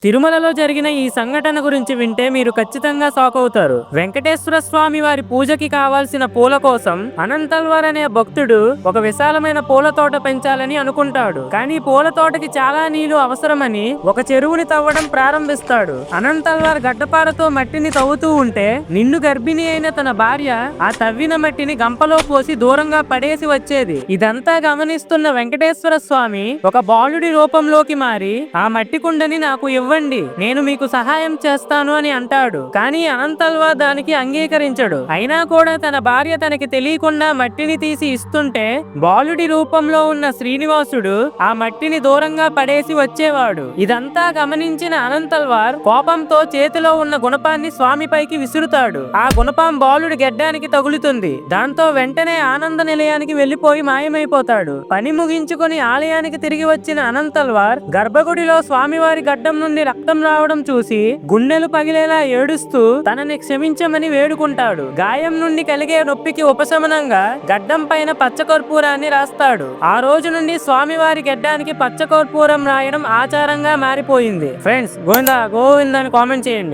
తిరుమలలో జరిగిన ఈ సంఘటన గురించి వింటే మీరు ఖచ్చితంగా షాక్ అవుతారు. వెంకటేశ్వర స్వామి వారి పూజకి కావాల్సిన పూల కోసం అనంతల్వార్ అనే భక్తుడు ఒక విశాలమైన పూల తోట పెంచాలని అనుకుంటాడు. కానీ పూల తోటకి చాలా నీళ్లు అవసరమని ఒక చెరువుని తవ్వడం ప్రారంభిస్తాడు. అనంతల్వార్ గడ్డపారతో మట్టిని తవ్వుతూ ఉంటే నిండు గర్భిణి అయిన తన భార్య ఆ తవ్విన మట్టిని గంపలో పోసి దూరంగా పడేసి వచ్చేది. ఇదంతా గమనిస్తున్న వెంకటేశ్వర స్వామి ఒక బాలుడి రూపంలోకి మారి ఆ మట్టి కుండని నాకు ఇవ్వండి, నేను మీకు సహాయం చేస్తాను అని అంటాడు. కానీ అనంతల్వార్ దానికి అంగీకరించడు. అయినా కూడా తన భార్య తనకి తెలియకుండా మట్టిని తీసి ఇస్తుంటే బాలుడి రూపంలో ఉన్న శ్రీనివాసుడు ఆ మట్టిని దూరంగా పడేసి వచ్చేవాడు. ఇదంతా గమనించిన అనంతల్వార్ కోపంతో చేతిలో ఉన్న గుణపాన్ని స్వామిపైకి విసురుతాడు. ఆ గుణపం బాలుడి గెడ్డానికి తగులుతుంది. దాంతో వెంటనే ఆనంద నిలయానికి వెళ్లిపోయి మాయమైపోతాడు. పని ముగించుకొని ఆలయానికి తిరిగి వచ్చిన అనంతల్వార్ గర్భగుడిలో స్వామివారి గడ్డం నుండి రక్తం రావడం చూసి గుండెలు పగిలేలా ఏడుస్తూ తనని క్షమించమని వేడుకుంటాడు. గాయం నుండి కలిగే నొప్పికి ఉపశమనంగా గడ్డం పైన పచ్చకర్పూరాన్ని రాస్తాడు. ఆ రోజు నుండి స్వామివారి గడ్డానికి పచ్చకర్పూరం రాయడం ఆచారంగా మారిపోయింది. ఫ్రెండ్స్, గోవిందా గోవిందా అని కామెంట్ చేయండి.